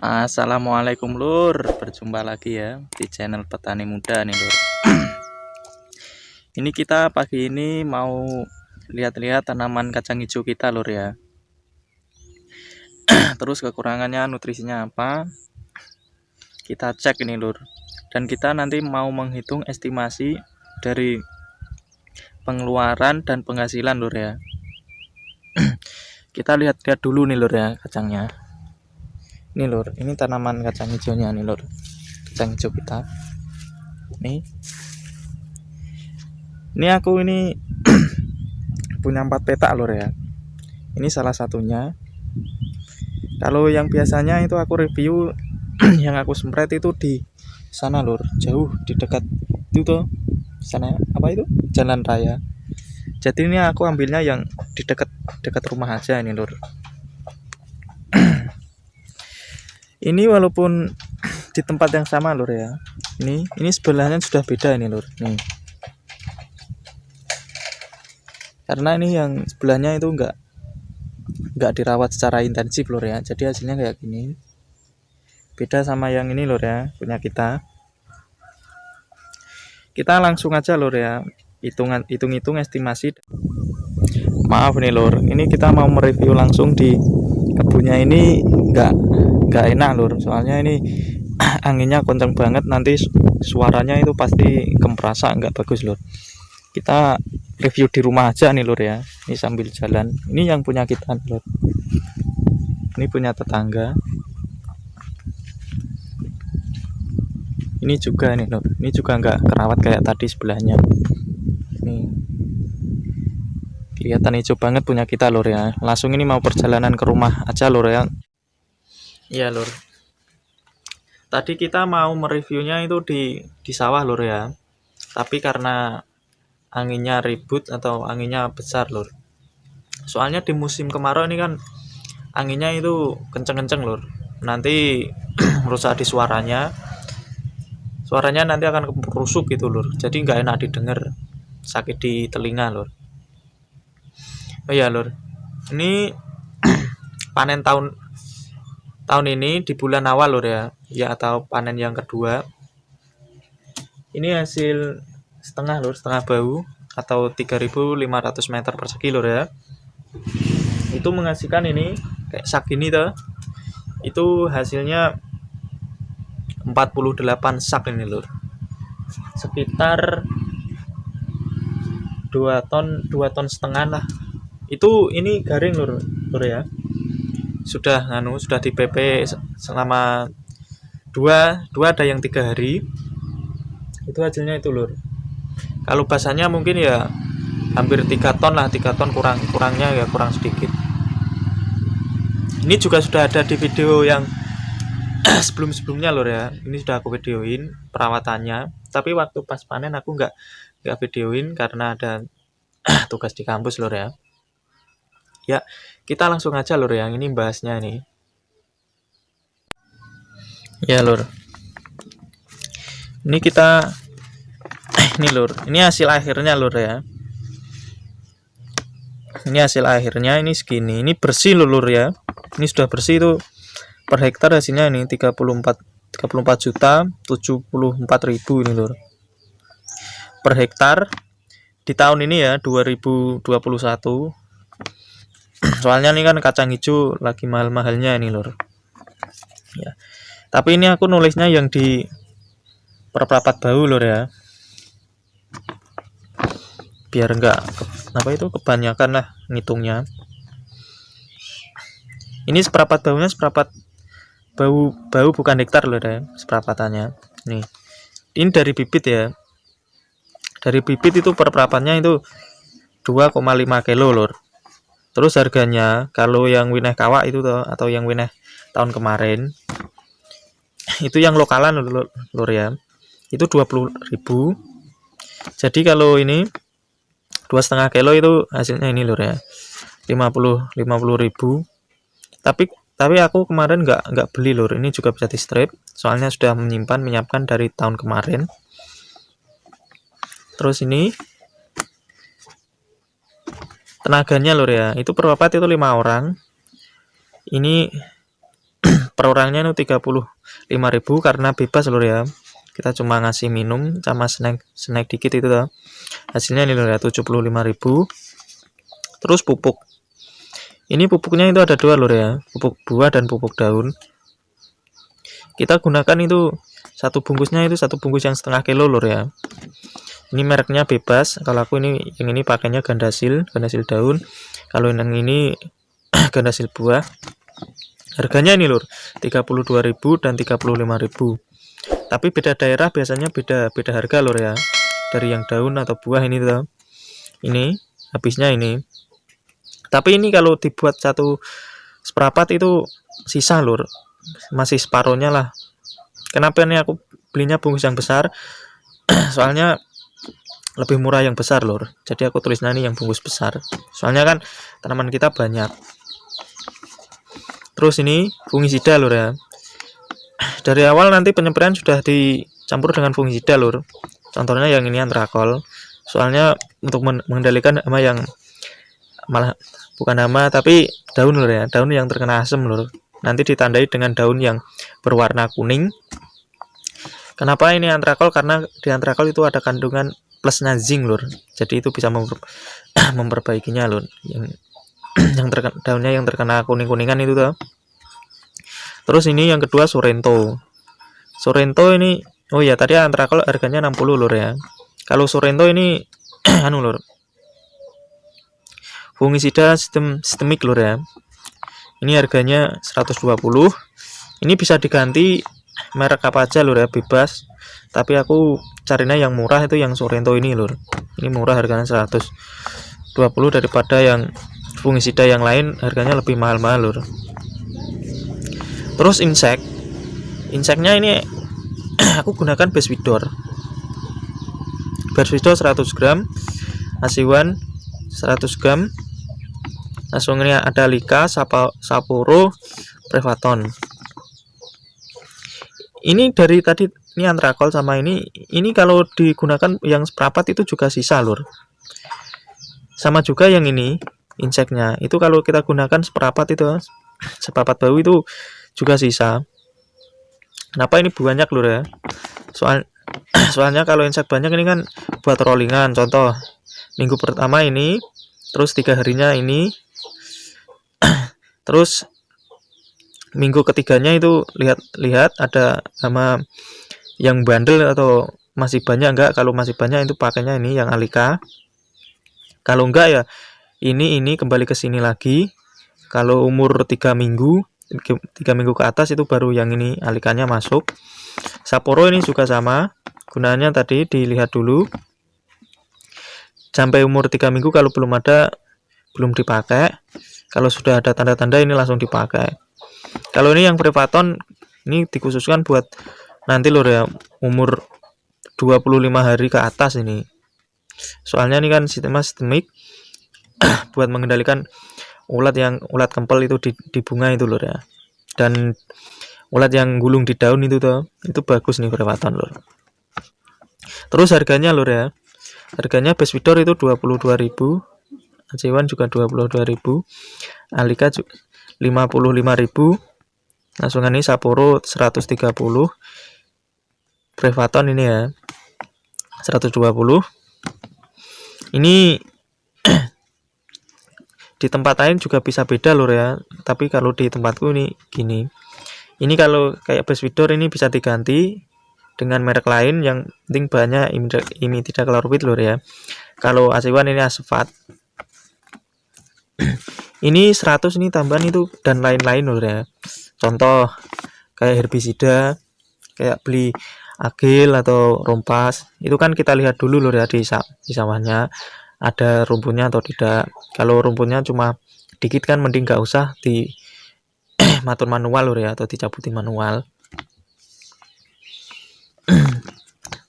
Assalamualaikum Lur, berjumpa lagi ya di channel Petani Muda nih Lur. Ini kita pagi ini mau lihat-lihat tanaman kacang hijau kita Lur ya. Terus kekurangannya nutrisinya apa? Kita cek ini Lur. Dan kita nanti mau menghitung estimasi dari pengeluaran dan penghasilan Lur ya. Kita lihat-lihat dulu nih Lur ya kacangnya. Ini Lur, ini tanaman kacang hijaunya nih Lur. Kacang hijau kita. Ini aku ini punya 4 petak Lur ya. Ini salah satunya. Kalau yang biasanya itu aku review yang aku semprot itu di sana Lur, jauh di dekat itu tuh. Sana apa itu? Jalan raya. Jadi ini aku ambilnya yang di dekat rumah aja ini Lur. Ini walaupun di tempat yang sama Lur ya. Ini sebelahnya sudah beda ini Lur. Nih. Karena ini yang sebelahnya itu enggak dirawat secara intensif Lur ya. Jadi hasilnya kayak gini. Beda sama yang ini Lur ya, punya kita. Kita langsung aja Lur ya. Hitung-hitung estimasi. Maaf nih Lur, ini kita mau mereview langsung di kebunnya ini enggak enak Lur. Soalnya ini anginnya kencang banget, nanti suaranya itu pasti kemprasak, enggak bagus Lur. Kita review di rumah aja nih Lur ya. Ini sambil jalan. Ini yang punya kita Lur. Ini punya tetangga. Ini juga nih Lur. Ini juga enggak kerawat kayak tadi sebelahnya. Nih. Kelihatan hijau banget punya kita Lur ya. Langsung ini mau perjalanan ke rumah aja Lur ya. Iya Lur. Tadi kita mau mereviewnya itu di sawah Lur ya. Tapi karena anginnya ribut atau anginnya besar Lur. Soalnya di musim kemarau ini kan anginnya itu kenceng-kenceng Lur. Nanti merusak di suaranya. Suaranya nanti akan kerusuk gitu Lur. Jadi nggak enak didengar. Sakit di telinga Lur. Oh iya Lur. Ini panen tahun ini di bulan awal Lur ya. Ya atau panen yang kedua. Ini hasil setengah Lur, setengah bau atau 3.500 meter persegi Lur ya. Itu menghasilkan ini kayak sak ini tuh. Itu hasilnya 48 sak ini Lur. Sekitar 2 ton setengah lah. Itu ini garing Lur ya. Sudah di PP selama 2 ada yang 3 hari. Itu hasilnya itu Lur. Kalau basahnya mungkin ya hampir 3 ton lah, 3 ton kurangnya ya kurang sedikit. Ini juga sudah ada di video yang sebelumnya Lur ya. Ini sudah aku videoin perawatannya. Tapi waktu pas panen aku nggak videoin karena ada tugas di kampus Lur ya. Ya, kita langsung aja Lur ya. Ini bahasnya nih. Ya Lur. Ini kita ini Lur. Ini hasil akhirnya Lur ya. Ini hasil akhirnya ini segini. Ini bersih Lur ya. Ini sudah bersih itu per hektar hasilnya ini 34 juta 74 ribu ini Lur. Per hektar di tahun ini ya 2021. Soalnya ini kan kacang hijau lagi mahal-mahalnya ini Lur. Ya. Tapi ini aku nulisnya yang di perperapat bau Lur ya. Biar enggak kebanyakan lah ngitungnya. Ini seperapat baunya seperapat bau bukan hektar Lur ya, seperapatannya. Nih. Ini dari bibit ya. Dari bibit itu perperapannya itu 2,5 kilo Lur. Terus harganya kalau yang wineh kawak itu atau yang wineh tahun kemarin itu yang lokalan Lur ya. Itu 20.000. Jadi kalau ini 2,5 kilo itu hasilnya ini Lur ya. 50.000. Tapi aku kemarin nggak beli Lur. Ini juga bisa di strip. Soalnya sudah menyiapkan dari tahun kemarin. Terus ini tenaganya Lur ya. Itu per papat itu 5 orang. Ini per orangnya itu 35.000 karena bebas lur ya. Kita cuma ngasih minum sama snack dikit itu tuh. Hasilnya ini lur ya 75.000. Terus pupuk. Ini pupuknya itu ada 2 lur ya, pupuk buah dan pupuk daun. Kita gunakan itu satu bungkusnya itu satu bungkus yang setengah kilo lur ya. Ini mereknya bebas. Kalau aku yang ini pakainya gandasil daun. Kalau yang ini gandasil buah. Harganya ini lur 32.000 dan 35.000. Tapi beda daerah biasanya beda harga lur ya. Dari yang daun atau buah ini tuh. Ini habisnya ini. Tapi ini kalau dibuat satu seperempat itu sisa lur. Masih separohnya lah. Kenapa ini aku belinya bungkus yang besar? Soalnya lebih murah yang besar lur. Jadi aku tulis ini yang bungkus besar. Soalnya kan tanaman kita banyak. Terus ini fungisida lur ya. Dari awal nanti penyempraian sudah dicampur dengan fungisida lur. Contohnya yang ini antrakol. Soalnya untuk mengendalikan hama yang malah bukan hama tapi daun lur ya. Daun yang terkena asam lur. Nanti ditandai dengan daun yang berwarna kuning. Kenapa ini antrakol? Karena di antrakol itu ada kandungan plusnya zinc lur. Jadi itu bisa memperbaikinya lur. Yang daunnya yang terkena kuning-kuningan itu tuh. Terus ini yang kedua Sorrento. Sorrento ini oh ya tadi antrakol harganya 60 lur ya. Kalau Sorrento ini anu lur. Fungisida sistemik lur ya. Ini harganya 120. Ini bisa diganti merek apa aja lur ya, bebas. Tapi aku carinya yang murah itu yang Sorrento ini lur. Ini murah harganya 120 daripada yang fungisida yang lain harganya lebih mahal-mahal lur. Terus inseknya ini aku gunakan Beswidor. Beswidor 100 gram, Asiwan 100 gram. Langsung ini ada Lika, Saporo, Prevaton. Ini dari tadi ini antrakol sama ini kalau digunakan yang seperempat itu juga sisa lur. Sama juga yang ini inseknya. Itu kalau kita gunakan seperempat bau itu juga sisa. Kenapa ini banyak lur ya? Soalnya kalau insek banyak ini kan buat rollingan. Contoh minggu pertama ini, terus 3 harinya ini. Terus minggu ketiganya itu lihat ada sama yang bandel atau masih banyak enggak. Kalau masih banyak itu pakainya ini yang Alika. Kalau enggak ya ini kembali ke sini lagi. Kalau umur 3 minggu ke atas itu baru yang ini Alikanya masuk. Saporo ini juga sama. Gunanya tadi dilihat dulu. Sampai umur 3 minggu kalau belum dipakai. Kalau sudah ada tanda-tanda ini langsung dipakai. Kalau ini yang Prevaton ini dikhususkan buat nanti lur ya, umur 25 hari ke atas ini. Soalnya ini kan sistemik buat mengendalikan ulat kempel itu di bunga itu lur ya. Dan ulat yang gulung di daun itu bagus nih Prevaton lur. Terus harganya lur ya. Harganya Beswidor itu 22.000. Asiwan juga 22.000. Alika 55.000. Langsung ini Saporo 130. Prevaton ini ya 120. Ini di tempat lain juga bisa beda lur ya. Tapi kalau di tempatku ini gini. Ini kalau kayak Beswidor ini bisa diganti dengan merek lain yang penting banyak imidacloprid lur ya. Kalau Asiwan ini Asfat. Ini 100 ini tambahan itu dan lain-lain lur ya. Contoh kayak herbisida, kayak beli agil atau rompas. Itu kan kita lihat dulu lur ya di sawahnya ada rumputnya atau tidak. Kalau rumputnya cuma dikit kan mending gak usah di matur manual lur ya, atau dicabutin manual.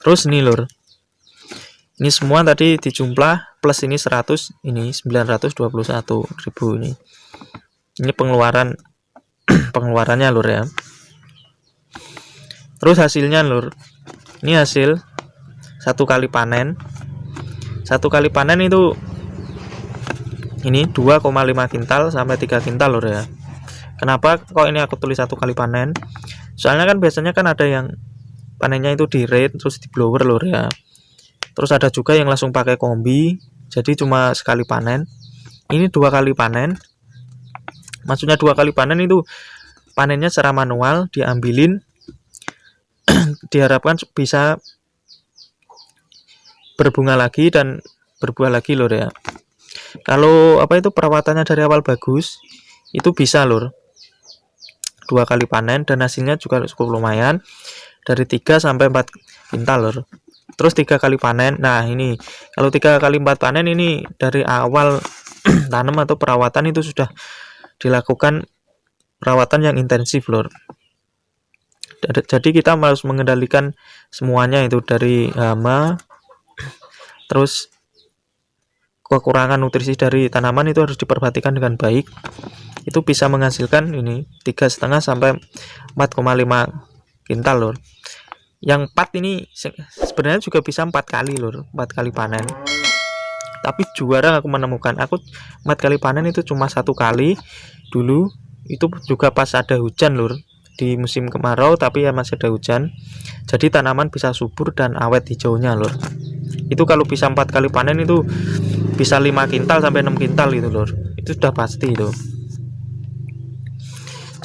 Terus ini lur. Ini semua tadi dijumlah plus ini 100, ini 921.000 ini. Ini pengeluarannya lur ya. Terus hasilnya lur. Ini hasil 1 kali panen. 1 kali panen itu ini 2,5 kintal sampai 3 kintal lur ya. Kenapa kok ini aku tulis 1 kali panen? Soalnya kan biasanya kan ada yang panennya itu di rate terus di blower lur ya. Terus ada juga yang langsung pakai kombi, jadi cuma sekali panen. Ini 2 kali panen. Maksudnya 2 kali panen itu panennya secara manual diambilin, diharapkan bisa berbunga lagi dan berbuah lagi lur ya. Kalau apa itu perawatannya dari awal bagus, itu bisa lur 2 kali panen dan hasilnya juga cukup lumayan, dari 3 sampai 4 kintal lur. Terus 3 kali panen. Nah ini kalau 3 kali 4 panen ini dari awal tanam atau perawatan itu sudah dilakukan perawatan yang intensif lur. Jadi kita harus mengendalikan semuanya itu dari hama, terus kekurangan nutrisi dari tanaman itu harus diperhatikan dengan baik. Itu bisa menghasilkan ini 3,5 sampai 4,5 kintal lur. Yang 4 ini sebenarnya juga bisa 4 kali lur, 4 kali panen. Tapi jarang aku menemukan. Aku 4 kali panen itu cuma 1 kali dulu, itu juga pas ada hujan lur. Di musim kemarau tapi ya masih ada hujan. Jadi tanaman bisa subur dan awet hijaunya lur. Itu kalau bisa 4 kali panen itu bisa 5 kintal sampai 6 kintal itu lur. Itu sudah pasti itu.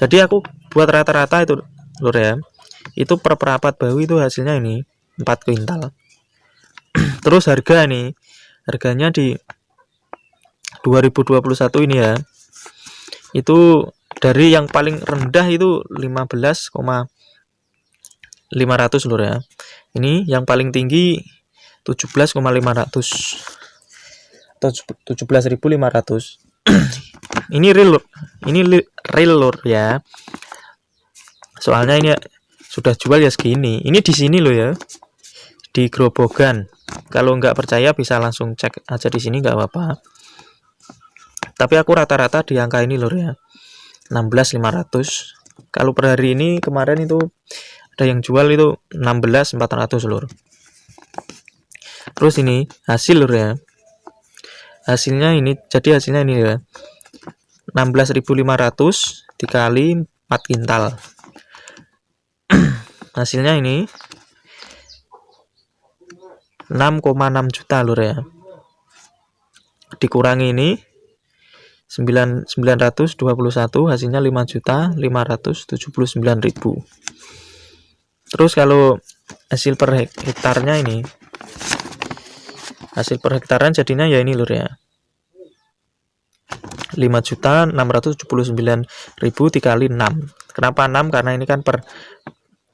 Jadi aku buat rata-rata itu lur ya. Itu per perapat bahu itu hasilnya ini 4 kuintal. Terus harga nih, harganya di 2021 ini ya, itu dari yang paling rendah itu 15,500 lur ya. Ini yang paling tinggi 17,500 atau 17.500. Ini real lur. Ini real lur ya. Soalnya ini sudah jual ya segini. Ini di sini loh ya, di Grobogan. Kalau nggak percaya bisa langsung cek aja di sini, nggak apa-apa. Tapi aku rata-rata di angka ini lur ya, 16.500. Kalau per hari ini kemarin itu ada yang jual itu 16.400 lur. Terus ini hasil lur ya. Hasilnya ini, jadi hasilnya ini ya, 16.500 dikali 4 kintal. Hasilnya ini 6,6 juta lur ya. Dikurangi ini 921, hasilnya 5.579.000. Terus kalau hasil per hektarnya ini, hasil per hektaran jadinya ya ini lur ya, 5.679.000 dikali 6. Kenapa 6? Karena ini kan per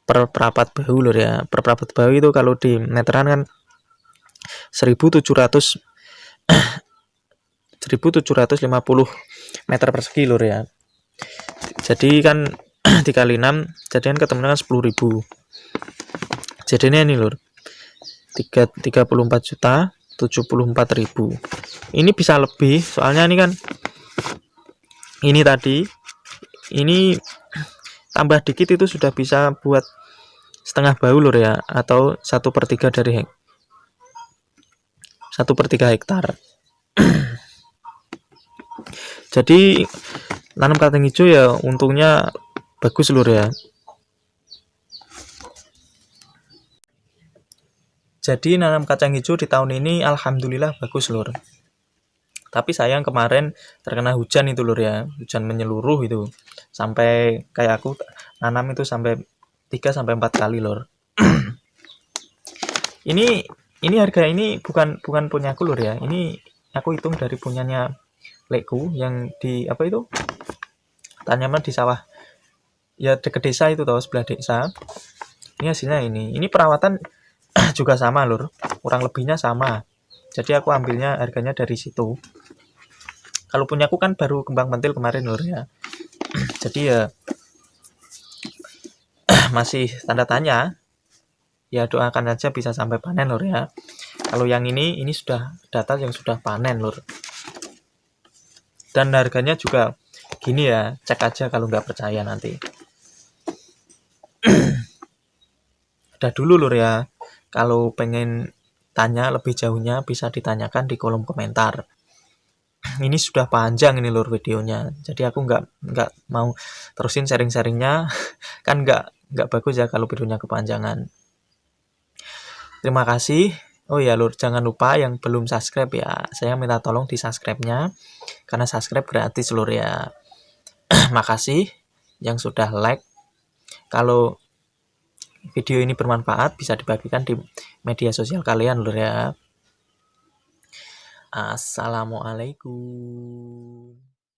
perapat bahu lur ya. Per perapat bahu itu kalau di meteran kan 1750 meter persegi lur ya. Jadi kan dikali 6 jadi kan ketemu dengan 10.000. Jadinya ini lur 34.074.000. Ini bisa lebih, soalnya ini kan ini tadi ini tambah dikit itu sudah bisa buat setengah bahu lur ya, atau 1/3 dari 1/3 hektar. Jadi nanam kacang hijau ya untungnya bagus lur ya. Jadi nanam kacang hijau di tahun ini alhamdulillah bagus lur. Tapi sayang kemarin terkena hujan itu lur ya, hujan menyeluruh itu. Sampai kayak aku nanam itu sampai 3 sampai 4 kali lur. Ini harga ini bukan punyaku lur ya. Ini aku hitung dari punyanya lekku yang di apa itu? Tanaman di sawah. Ya deket desa itu tahu, sebelah desa. Ini hasilnya ini. Ini perawatan juga sama lur. Kurang lebihnya sama. Jadi aku ambilnya harganya dari situ. Kalau punyaku kan baru kembang pentil kemarin lur ya. Jadi ya masih tanda tanya. Ya doakan aja bisa sampai panen lur ya. Kalau yang ini sudah data yang sudah panen lur. Dan harganya juga gini ya, cek aja kalau nggak percaya nanti. Udah dulu lur ya. Kalau pengen tanya lebih jauhnya bisa ditanyakan di kolom komentar. ini sudah panjang ini lur videonya. Jadi aku nggak mau terusin sharing-sharingnya kan nggak bagus ya kalau videonya kepanjangan. Terima kasih. Oh ya lur, jangan lupa yang belum subscribe ya, saya minta tolong di subscribe-nya karena subscribe gratis lur ya. Makasih yang sudah like. Kalau video ini bermanfaat bisa dibagikan di media sosial kalian lur ya. Assalamualaikum.